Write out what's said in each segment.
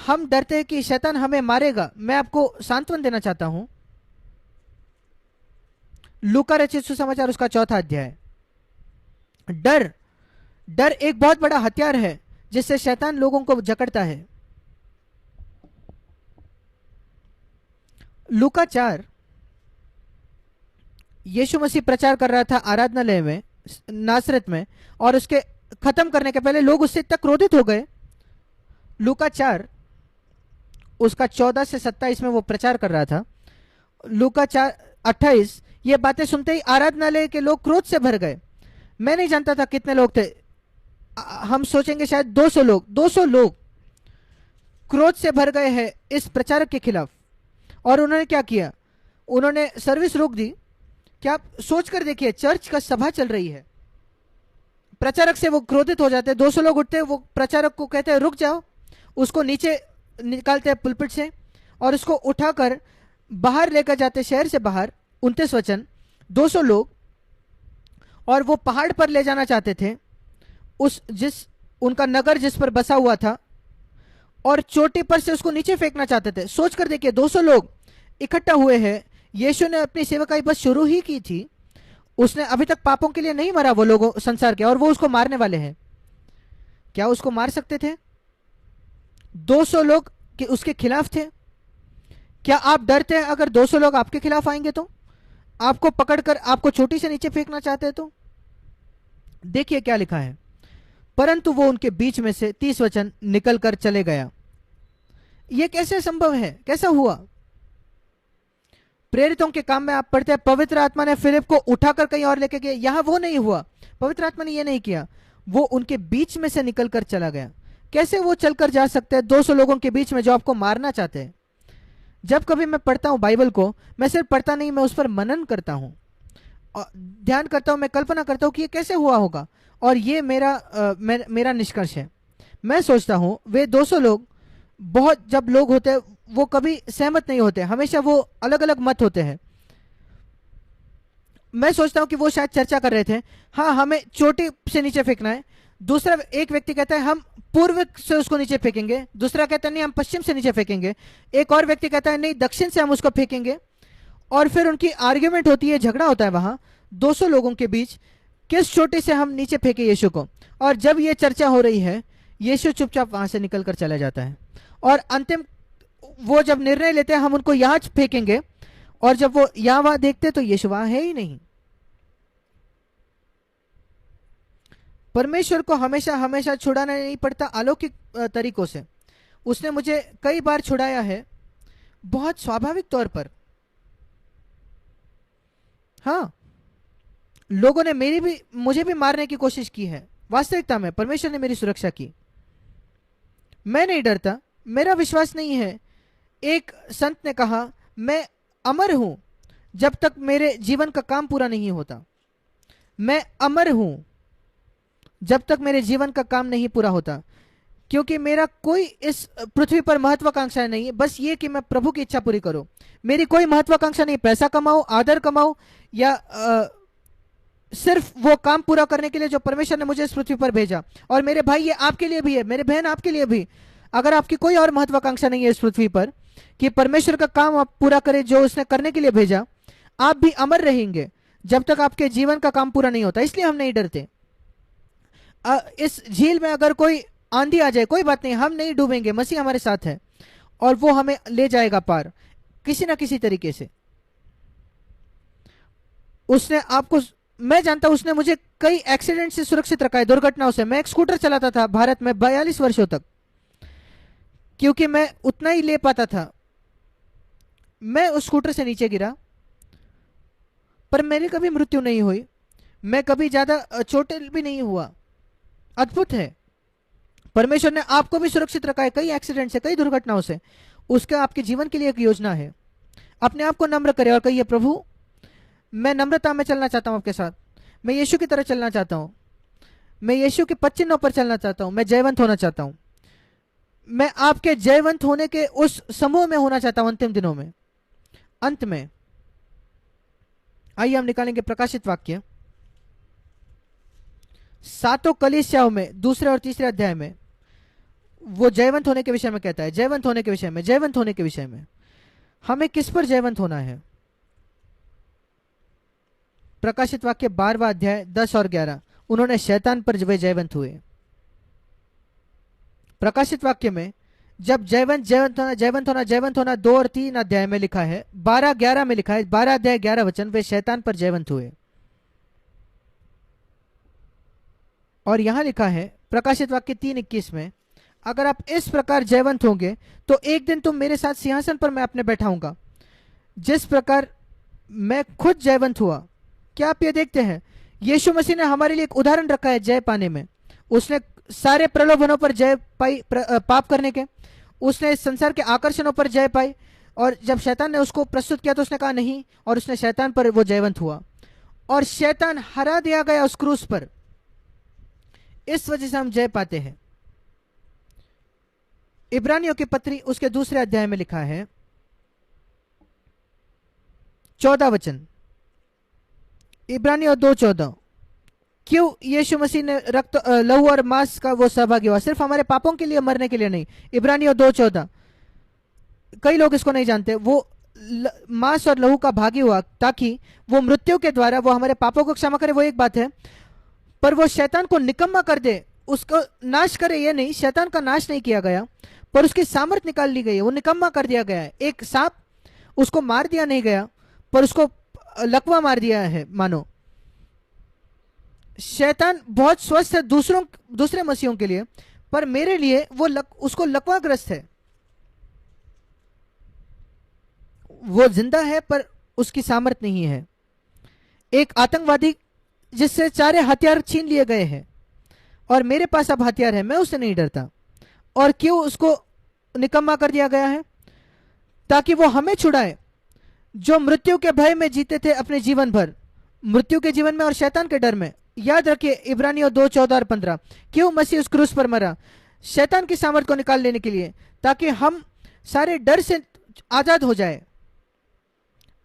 हम डरते हैं कि शैतान हमें मारेगा। मैं आपको सांत्वन देना चाहता हूं। लूका रचित सुसमाचार उसका 4था अध्याय। डर, डर एक बहुत बड़ा हथियार है जिससे शैतान लोगों को जकड़ता है। लूका 4, यीशु मसीह प्रचार कर रहा था आराधनालय में नासरत में, और उसके खत्म करने के पहले लोग उससे इतना क्रोधित हो गए। लूका 4 उसका 14 से 27 में वो प्रचार कर रहा था। लूका 4:28, ये बातें सुनते ही आराधनालय के लोग क्रोध से भर गए। मैं नहीं जानता था कितने लोग थे। हम सोचेंगे शायद 200 लोग। 200 लोग क्रोध से भर गए हैं इस प्रचारक के खिलाफ। और उन्होंने क्या किया? उन्होंने सर्विस रोक दी। क्या आप सोच कर देखिए, चर्च का सभा चल रही है, प्रचारक से वो क्रोधित हो जाते हैं। 200 लोग उठते हैं, वो प्रचारक को कहते हैं रुक जाओ, उसको नीचे निकालते हैं पुलपिट से और उसको उठाकर बाहर लेकर जाते, शहर से बाहर। 29 वचन, 200 लोग, और वो पहाड़ पर ले जाना चाहते थे, उस जिस उनका नगर जिस पर बसा हुआ था, और चोटी पर से उसको नीचे फेंकना चाहते थे। सोच कर देखिए, 200 लोग इकट्ठा हुए हैं। यीशु ने अपनी सेवकाई बस शुरू ही की थी। उसने अभी तक पापों के लिए नहीं मरा वो लोगों संसार के, और वो उसको मारने वाले हैं। क्या उसको मार सकते थे? 200 लोग कि उसके खिलाफ थे। क्या आप डरते हैं अगर 200 लोग आपके खिलाफ आएंगे तो? आपको पकड़कर आपको चोटी से नीचे फेंकना चाहते हैं तो? देखिए क्या लिखा है, परंतु वो उनके बीच में से, 30 वचन, निकल कर चले गया। यह कैसे संभव है? कैसा हुआ? प्रेरितों के काम में आप पढ़ते हैं पवित्र आत्मा ने फिलिप को उठाकर कहीं और लेके गया। यहां वो नहीं हुआ। पवित्र आत्मा ने यह नहीं किया, वो उनके बीच में से निकलकर चला गया। कैसे वो चलकर जा सकते हैं 200 लोगों के बीच में जो आपको मारना चाहते हैं? जब कभी मैं पढ़ता हूं बाइबल को, मैं सिर्फ पढ़ता नहीं, मैं उस पर मनन करता हूं और ध्यान करता हूं। मैं कल्पना करता हूं कि ये कैसे हुआ होगा, और ये मेरा निष्कर्ष है। मैं सोचता हूं वे 200 लोग, बहुत जब लोग होते हैं वो कभी सहमत नहीं होते, हमेशा वो अलग अलग मत होते हैं। मैं सोचता हूं कि वो शायद चर्चा कर रहे थे, हाँ हमें चोटी से नीचे फेंकना है। दूसरा एक व्यक्ति कहता है हम पूर्व से उसको नीचे फेंकेंगे, दूसरा कहता है नहीं हम पश्चिम से नीचे फेंकेंगे, एक और व्यक्ति कहता है नहीं दक्षिण से हम उसको फेंकेंगे। और फिर उनकी आर्ग्यूमेंट होती है, झगड़ा होता है वहां 200 लोगों के बीच, किस चोटी से हम नीचे फेंके यीशु को। और जब ये चर्चा हो रही है, यीशु चुपचाप वहां से निकल कर चला जाता है। और अंतिम वो जब निर्णय लेते हैं हम उनको यहां फेंकेंगे, और जब वो यहां वहां देखते तो यीशु वहां है ही नहीं। परमेश्वर को हमेशा हमेशा छुड़ाना नहीं पड़ता अलौकिक तरीकों से। उसने मुझे कई बार छुड़ाया है बहुत स्वाभाविक तौर पर। हाँ, लोगों ने मुझे भी मारने की कोशिश की है। वास्तविकता में परमेश्वर ने मेरी सुरक्षा की। मैं नहीं डरता, मेरा विश्वास नहीं है। एक संत ने कहा मैं अमर हूं जब तक मेरे जीवन का काम पूरा नहीं होता। मैं अमर हूं जब तक मेरे जीवन का काम नहीं पूरा होता, क्योंकि मेरा कोई इस पृथ्वी पर महत्वाकांक्षा नहीं है, बस ये कि मैं प्रभु की इच्छा पूरी करूं। मेरी कोई महत्वाकांक्षा नहीं, पैसा कमाऊं, आदर कमाऊं, या सिर्फ वो काम पूरा करने के लिए जो परमेश्वर ने मुझे इस पृथ्वी पर भेजा। और मेरे भाई ये आपके लिए भी है, मेरे बहन आपके लिए भी। अगर आपकी कोई और महत्वाकांक्षा नहीं है इस पृथ्वी पर कि परमेश्वर का काम आप पूरा करें जो उसने करने के लिए भेजा, आप भी अमर रहेंगे जब तक आपके जीवन का काम पूरा नहीं होता। इसलिए हम नहीं डरते। इस झील में अगर कोई आंधी आ जाए कोई बात नहीं, हम नहीं डूबेंगे, मसीह हमारे साथ है और वो हमें ले जाएगा पार किसी ना किसी तरीके से। उसने आपको, मैं जानता हूं उसने मुझे कई एक्सीडेंट से सुरक्षित रखा है, दुर्घटनाओं से। मैं एक स्कूटर चलाता था भारत में 42 वर्षों तक, क्योंकि मैं उतना ही ले पाता था। मैं उस स्कूटर से नीचे गिरा पर मेरी कभी मृत्यु नहीं हुई, मैं कभी ज्यादा चोटिल भी नहीं हुआ। अद्भुत है, परमेश्वर ने आपको भी सुरक्षित रखा है कई एक्सीडेंट से, कई दुर्घटनाओं से। उसका आपके जीवन के लिए एक योजना है। अपने आप को नम्र करें और कहिए प्रभु मैं नम्रता में चलना चाहता हूं आपके साथ, मैं यीशु की तरह चलना चाहता हूं, मैं यीशु के पद चिन्हों पर चलना चाहता हूं, मैं जयवंत होना चाहता हूं, मैं आपके जयवंत होने के उस समूह में होना चाहता हूं अंतिम दिनों में। अंत में आइए हम निकालेंगे प्रकाशित वाक्य 7 कलीसियाओं में 2 और 3 अध्याय में। वो जयवंत होने के विषय में कहता है, जयवंत होने के विषय में, जयवंत होने के विषय में। हमें किस पर जयवंत होना है? प्रकाशित वाक्य 12वां अध्याय 10 और 11, उन्होंने शैतान पर वे जयवंत हुए। प्रकाशित वाक्य में जब जयवंत जयवंत होना जयवंत होना जयवंत होना 2 और 3 अध्याय में लिखा है, 12-11 में लिखा है, 12 अध्याय 11 वचन, वे शैतान पर जयवंत हुए। और यहां लिखा है प्रकाशित वाक्य 3:21 में, अगर आप इस प्रकार जयवंत होंगे तो एक दिन तुम मेरे साथ सिंहासन पर मैं अपने बैठाऊंगा, जिस प्रकार मैं खुद जयवंत हुआ। क्या आप ये देखते हैं? यीशु मसीह ने हमारे लिए एक उदाहरण रखा है जय पाने में। उसने सारे प्रलोभनों पर जय पाई, पाप करने के, उसने इस संसार के आकर्षणों पर जय पाई, और जब शैतान ने उसको प्रस्तुत किया तो उसने कहा नहीं, और उसने शैतान पर वो जयवंत हुआ, और शैतान हरा दिया गया उस क्रूस पर। इस वजह से हम जय पाते हैं। इब्रानियों की पत्री उसके 2 अध्याय में लिखा है, 14 वचन, इब्रानियों 2:14, क्यों यीशु मसीह ने रक्त लहू और मांस का वो सहभागी हुआ? सिर्फ हमारे पापों के लिए, मरने के लिए नहीं। इब्रानियों 2:14, कई लोग इसको नहीं जानते। वो मांस और लहू का भागी हुआ ताकि वो मृत्यु के द्वारा वो हमारे पापों को क्षमा करे, वो एक बात है, पर वो शैतान को निकम्मा कर दे, उसको नाश करे, ये नहीं। शैतान का नाश नहीं किया गया, पर उसकी सामर्थ निकाल ली गई है, वो निकम्मा कर दिया गया है। एक सांप, उसको मार दिया नहीं गया, पर उसको लकवा मार दिया है मानो। शैतान बहुत स्वस्थ है दूसरे मसीहों के लिए, पर मेरे लिए वो उसको लकवाग्रस्त है। वो जिंदा है पर उसकी सामर्थ नहीं है। एक आतंकवादी जिससे सारे हथियार छीन लिए गए हैं, और मेरे पास अब हथियार है, मैं उससे नहीं डरता। और क्यों उसको निकम्मा कर दिया गया है? ताकि वो हमें छुड़ाए, जो मृत्यु के भय में जीते थे अपने जीवन भर, मृत्यु के जीवन में और शैतान के डर में। याद रखिए इब्रानियों 2:14 और 15, क्यों मसीह उस क्रूस पर मरा? शैतान की सामर्थ को निकाल लेने के लिए, ताकि हम सारे डर से आजाद हो जाए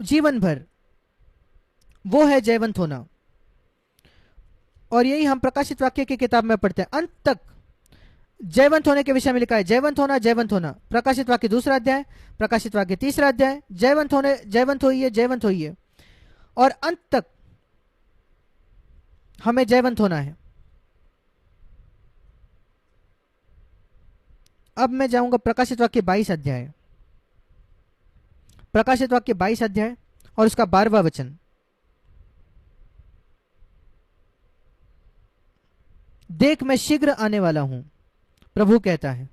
जीवन भर। वो है जयवंत होना। और यही हम प्रकाशित वाक्य की किताब में पढ़ते हैं। अंत तक जयवंत होने के विषय में लिखा है, जयवंत होना, जयवंत होना। प्रकाशित वाक्य 2 अध्याय, प्रकाशित वाक्य 3 अध्याय, जयवंत होइए, जयवंत होइए। और अंत तक हमें जयवंत होना है। अब मैं जाऊंगा प्रकाशित वाक्य 22 अध्याय, प्रकाशित वाक्य 22 अध्याय और उसका 12वां वचन। देख मैं शीघ्र आने वाला हूं, प्रभु कहता है,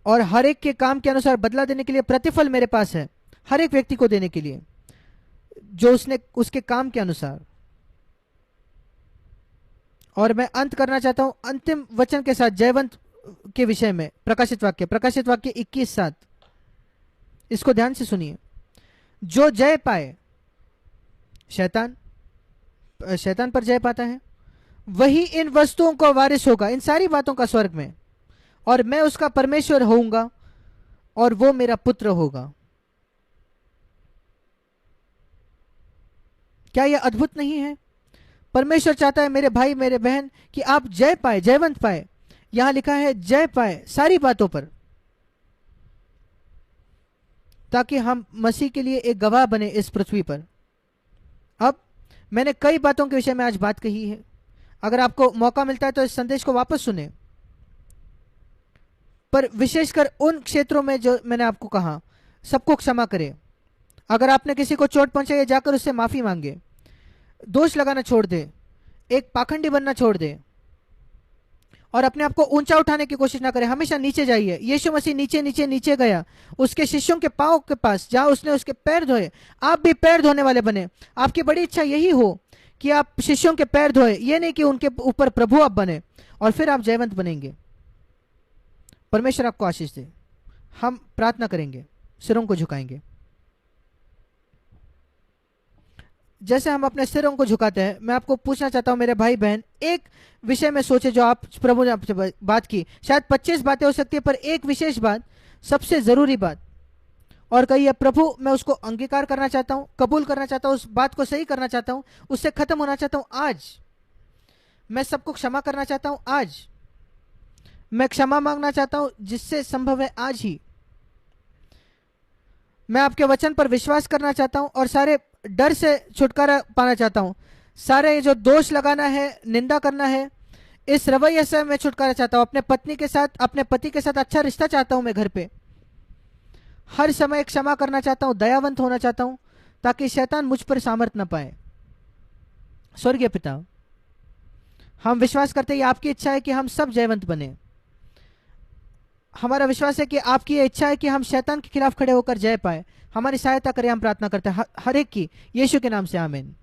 और हर एक के काम के अनुसार बदला देने के लिए प्रतिफल मेरे पास है, हर एक व्यक्ति को देने के लिए जो उसने उसके काम के अनुसार। और मैं अंत करना चाहता हूं अंतिम वचन के साथ जयवंत के विषय में। प्रकाशित वाक्य 21:7, इसको ध्यान से सुनिए। जो जय पाए, शैतान पर जय पाता है, वही इन वस्तुओं का वारिस होगा, इन सारी बातों का, स्वर्ग में, और मैं उसका परमेश्वर होऊंगा और वो मेरा पुत्र होगा। क्या यह अद्भुत नहीं है? परमेश्वर चाहता है मेरे भाई मेरे बहन कि आप जय पाए, जयवंत पाए। यहां लिखा है जय पाए सारी बातों पर, ताकि हम मसीह के लिए एक गवाह बने इस पृथ्वी पर। अब मैंने कई बातों के विषय में आज बात कही है। अगर आपको मौका मिलता है तो इस संदेश को वापस सुने, पर विशेषकर उन क्षेत्रों में जो मैंने आपको कहा, सबको क्षमा करें। अगर आपने किसी को चोट पहुंचाई है, जाकर उससे माफी मांगे, दोष लगाना छोड़ दे, एक पाखंडी बनना छोड़ दे, और अपने आप को ऊंचा उठाने की कोशिश ना करें। हमेशा नीचे जाइए। यीशु मसीह नीचे नीचे नीचे गया, उसके शिष्यों के पांव के पास, जहां उसने उसके पैर धोए। आप भी पैर धोने वाले बने। आपकी बड़ी इच्छा यही हो कि आप शिष्यों के पैर धोए, ये नहीं कि उनके ऊपर प्रभु आप बने, और फिर आप जयवंत बनेंगे। परमेश्वर आपको आशीष दे। हम प्रार्थना करेंगे, सिरों को झुकाएंगे। जैसे हम अपने सिरों को झुकाते हैं, मैं आपको पूछना चाहता हूं मेरे भाई बहन, एक विषय में सोचे जो आप, प्रभु ने आपसे बात की। शायद 25 बातें हो सकती है, पर एक विशेष बात, सबसे जरूरी बात, और कहिए प्रभु मैं उसको अंगीकार करना चाहता हूं, कबूल करना चाहता हूं, उस बात को सही करना चाहता हूं, उससे खत्म होना चाहता हूं। आज मैं सबको क्षमा करना चाहता हूं। आज मैं क्षमा मांगना चाहता हूं जिससे संभव है आज ही। मैं आपके वचन पर विश्वास करना चाहता हूं और सारे डर से छुटकारा पाना चाहता हूं। सारे जो दोष लगाना है, निंदा करना है, इस रवैये से मैं छुटकारा चाहता हूं। अपने पत्नी के साथ, अपने पति के साथ अच्छा रिश्ता चाहता हूं मैं घर पे। हर समय क्षमा करना चाहता हूं, दयावंत होना चाहता हूं, ताकि शैतान मुझ पर सामर्थ न पाए। स्वर्गीय पिता, हम विश्वास करते हैं आपकी इच्छा है कि हम सब जयवंत बने। हमारा विश्वास है कि आपकी ये इच्छा है कि हम शैतान के खिलाफ खड़े होकर जय पाए। हमारी सहायता करें, हम प्रार्थना करते हैं हर एक की, यीशु के नाम से, आमीन।